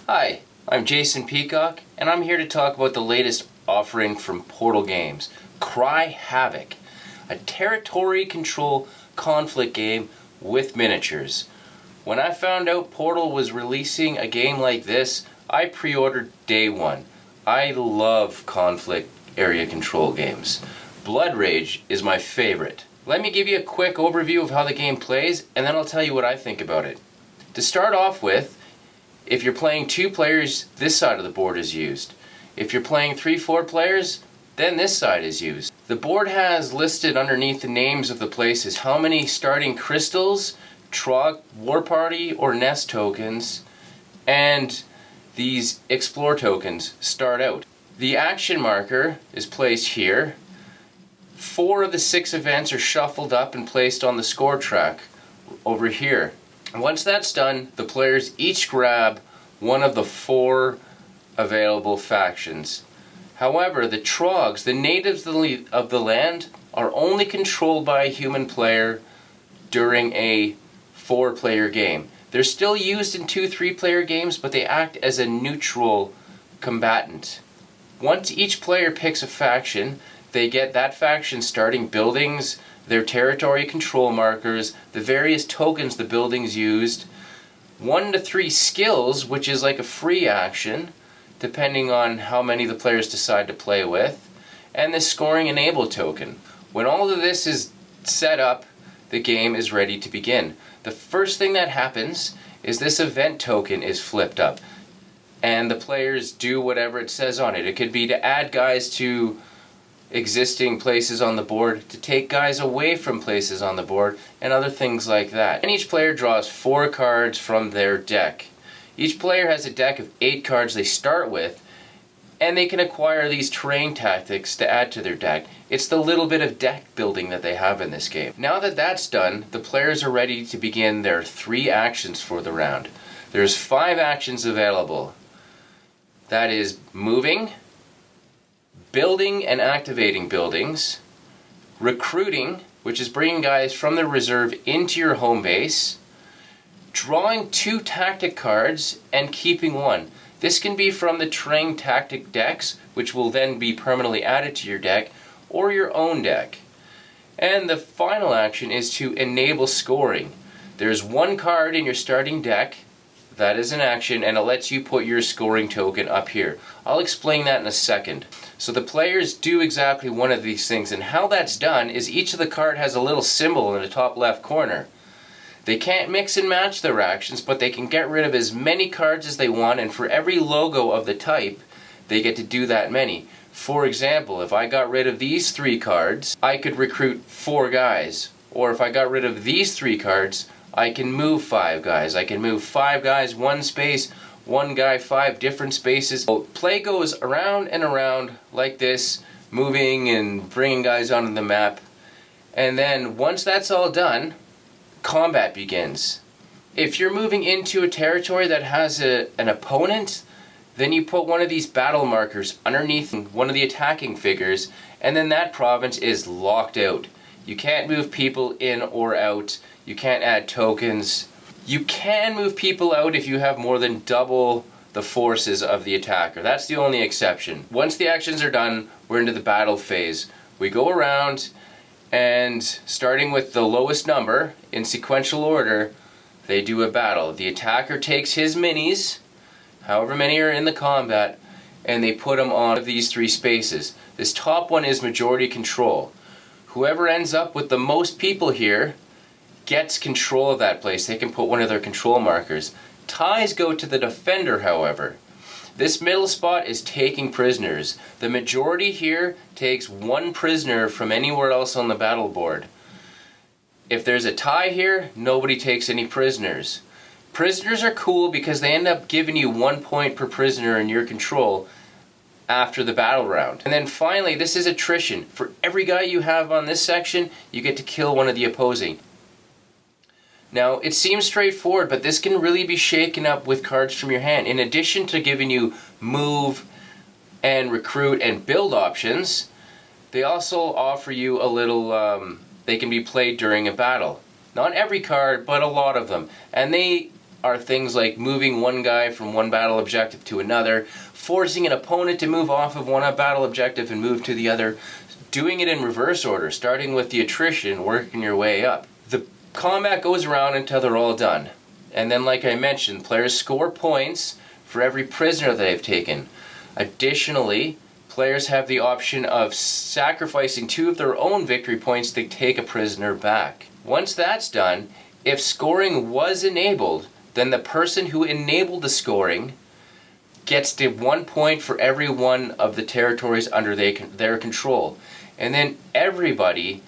Hi, I'm Jason Peacock, and I'm here to talk about the latest offering from Portal Games, Havoc, a territory control conflict game with miniatures. When I found out Portal was releasing a game like this, I pre-ordered day one. I love conflict area control games. Blood Rage is my favorite. Let me give you a quick overview of how the game plays, and then I'll tell you what I think about it. To start off with, if you're playing 2 players, this side of the board is used. If you're playing 3-4 players, then this side is used. The board has listed underneath the names of the places how many starting crystals, Trog, War Party, or Nest tokens, and these Explore tokens start out. The action marker is placed here. 4 of the 6 events are shuffled up and placed on the score track over here. Once that's done, the players each grab one of the 4 available factions. However, the Trogs, the natives of the land, are only controlled by a human player during a 4-player game. They're still used in 2-3-player games, but they act as a neutral combatant. Once each player picks a faction, they get that faction starting buildings, their territory control markers, the various tokens the buildings used, 1 to 3 skills, which is like a free action, depending on how many the players decide to play with, and the scoring enable token. When all of this is set up, the game is ready to begin. The first thing that happens is this event token is flipped up, and the players do whatever it says on it. It could be to add guys to existing places on the board, to take guys away from places on the board, and other things like that. And each player draws 4 cards from their deck. Each player has a deck of 8 cards they start with, and they can acquire these terrain tactics to add to their deck. It's the little bit of deck building that they have in this game. Now that that's done, the players are ready to begin their 3 actions for the round. There's 5 actions available. That is moving, building and activating buildings, recruiting, which is bringing guys from the reserve into your home base, drawing 2 tactic cards and keeping 1. This can be from the terrain tactic decks, which will then be permanently added to your deck, or your own deck. And the final action is to enable scoring. There's 1 card in your starting deck. That is an action, and it lets you put your scoring token up here. I'll explain that in a second. So the players do exactly one of these things, and how that's done is each of the card has a little symbol in the top left corner. They can't mix and match their actions, but they can get rid of as many cards as they want, and for every logo of the type, they get to do that many. For example, if I got rid of these 3 cards, I could recruit 4 guys. Or if I got rid of these 3 cards, I can move 5 guys. I can move 5 guys 1 space, 1 guy 5 different spaces. So play goes around and around like this, moving and bringing guys onto the map. And then once that's all done, combat begins. If you're moving into a territory that has an opponent, then you put one of these battle markers underneath one of the attacking figures, and then that province is locked out. You can't move people in or out. You can't add tokens. You can move people out if you have more than double the forces of the attacker. That's the only exception. Once the actions are done, we're into the battle phase. We go around, and starting with the lowest number, in sequential order, they do a battle. The attacker takes his minis, however many are in the combat, and they put them on these 3 spaces. This top one is majority control. Whoever ends up with the most people here gets control of that place. They can put one of their control markers. Ties go to the defender, however. This middle spot is taking prisoners. The majority here takes 1 prisoner from anywhere else on the battle board. If there's a tie here, nobody takes any prisoners. Prisoners are cool because they end up giving you 1 point per prisoner in your control after the battle round. And then finally, this is attrition. For every guy you have on this section, you get to kill one of the opposing. Now, it seems straightforward, but this can really be shaken up with cards from your hand. In addition to giving you move and recruit and build options, they also offer you a little, they can be played during a battle. Not every card, but a lot of them. And they are things like moving one guy from one battle objective to another, forcing an opponent to move off of one battle objective and move to the other, doing it in reverse order, starting with the attrition, working your way up. The combat goes around until they're all done. And then, like I mentioned, players score points for every prisoner they've taken. Additionally, players have the option of sacrificing 2 of their own victory points to take a prisoner back. Once that's done, if scoring was enabled, then the person who enabled the scoring gets the 1 point for every one of the territories under their control. And then everybody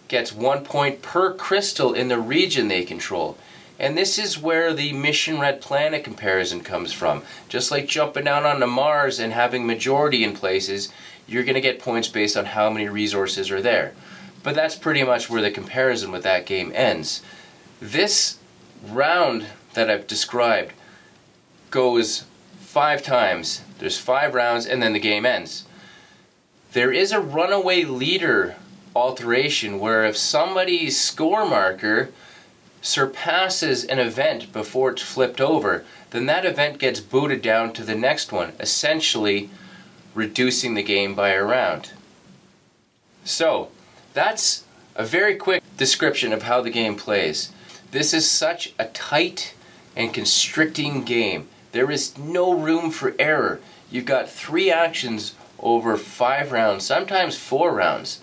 gets 1 point per crystal in the region they control. And this is where the Mission Red Planet comparison comes from. Just like jumping down onto Mars and having majority in places, you're going to get points based on how many resources are there. But that's pretty much where the comparison with that game ends. This round that I've described goes 5 times. There's 5 rounds and then the game ends. There is a runaway leader alteration where if somebody's score marker surpasses an event before it's flipped over, then that event gets booted down to the next one, essentially reducing the game by a round. So, that's a very quick description of how the game plays. This is such a tight and constricting game. There is no room for error. You've got 3 actions over 5 rounds, sometimes 4 rounds.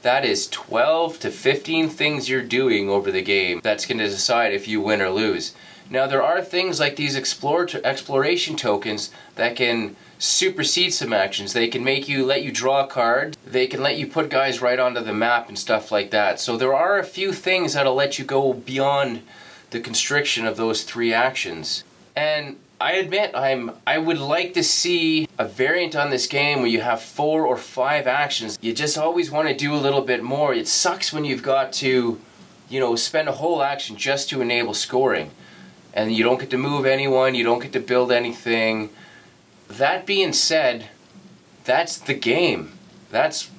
That is 12 to 15 things you're doing over the game that's going to decide if you win or lose. Now, there are things like these exploration tokens that can supersede some actions. They can let you draw cards. They can let you put guys right onto the map and stuff like that. So there are a few things that'll let you go beyond the constriction of those 3 actions. And I admit, I would like to see a variant on this game where you have 4 or 5 actions. You just always want to do a little bit more. It sucks when you've got to, spend a whole action just to enable scoring. And you don't get to move anyone, you don't get to build anything. That being said, that's the game. That's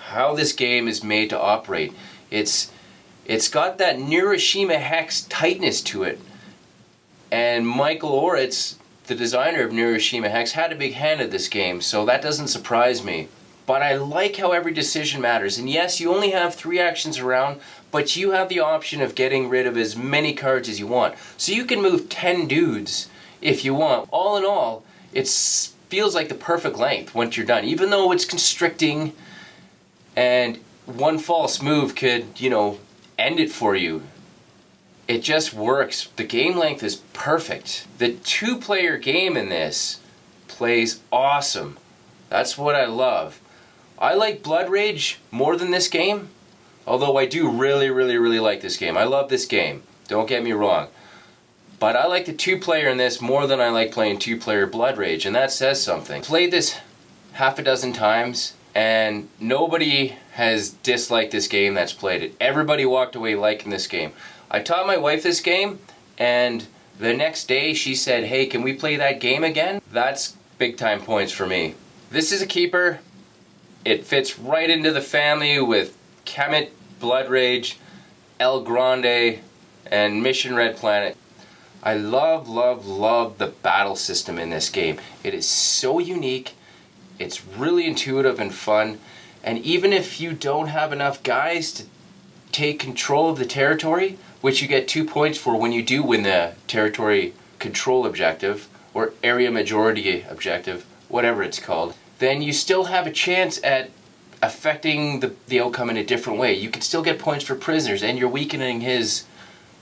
how this game is made to operate. It's got that Neuroshima Hex tightness to it. And Michael Oritz, the designer of Neuroshima Hex, had a big hand at this game, so that doesn't surprise me. But I like how every decision matters. And yes, you only have 3 actions around, but you have the option of getting rid of as many cards as you want. So you can move 10 dudes if you want. All in all, it feels like the perfect length once you're done. Even though it's constricting and one false move could, end it for you. It just works. The game length is perfect. The 2-player game in this plays awesome. That's what I love. I like Blood Rage more than this game, although I do really, really, really like this game. I love this game. Don't get me wrong. But I like the 2-player in this more than I like playing 2-player Blood Rage, and that says something. Played this half a dozen times, and nobody has disliked this game that's played it. Everybody walked away liking this game. I taught my wife this game, and the next day she said, "Hey, can we play that game again?" That's big time points for me. This is a keeper. It fits right into the family with Kemet, Blood Rage, El Grande, and Mission Red Planet. I love, love, love the battle system in this game. It is so unique. It's really intuitive and fun. And even if you don't have enough guys to take control of the territory, which you get 2 points for when you do win the territory control objective, or area majority objective, whatever it's called, then you still have a chance at affecting the outcome in a different way. You can still get points for prisoners, and you're weakening his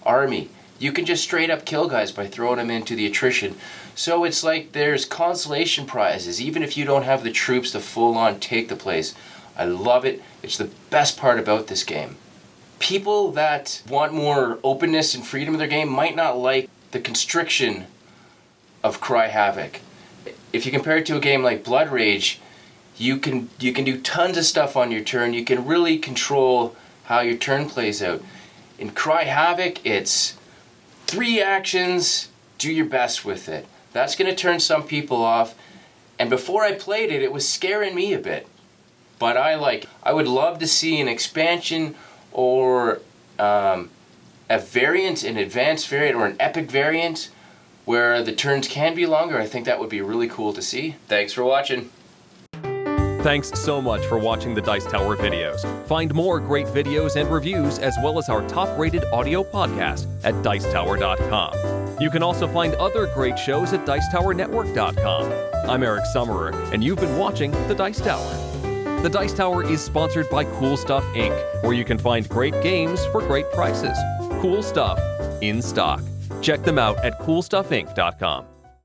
army. You can just straight up kill guys by throwing them into the attrition. So it's like there's consolation prizes, even if you don't have the troops to full on take the place. I love it. It's the best part about this game. People that want more openness and freedom in their game might not like the constriction of Cry Havoc. If you compare it to a game like Blood Rage, you can do tons of stuff on your turn. You can really control how your turn plays out. In Cry Havoc, it's 3 actions, do your best with it. That's going to turn some people off. And before I played it, it was scaring me a bit. But I would love to see an expansion or a variant, an advanced variant or an epic variant where the turns can be longer. I think that would be really cool to see. Thanks for watching. Thanks so much for watching the Dice Tower videos. Find more great videos and reviews as well as our top-rated audio podcast at Dicetower.com. You can also find other great shows at Dicetowernetwork.com. I'm Eric Summerer, and you've been watching The Dice Tower. The Dice Tower is sponsored by Cool Stuff Inc., where you can find great games for great prices. Cool stuff in stock. Check them out at CoolStuffInc.com.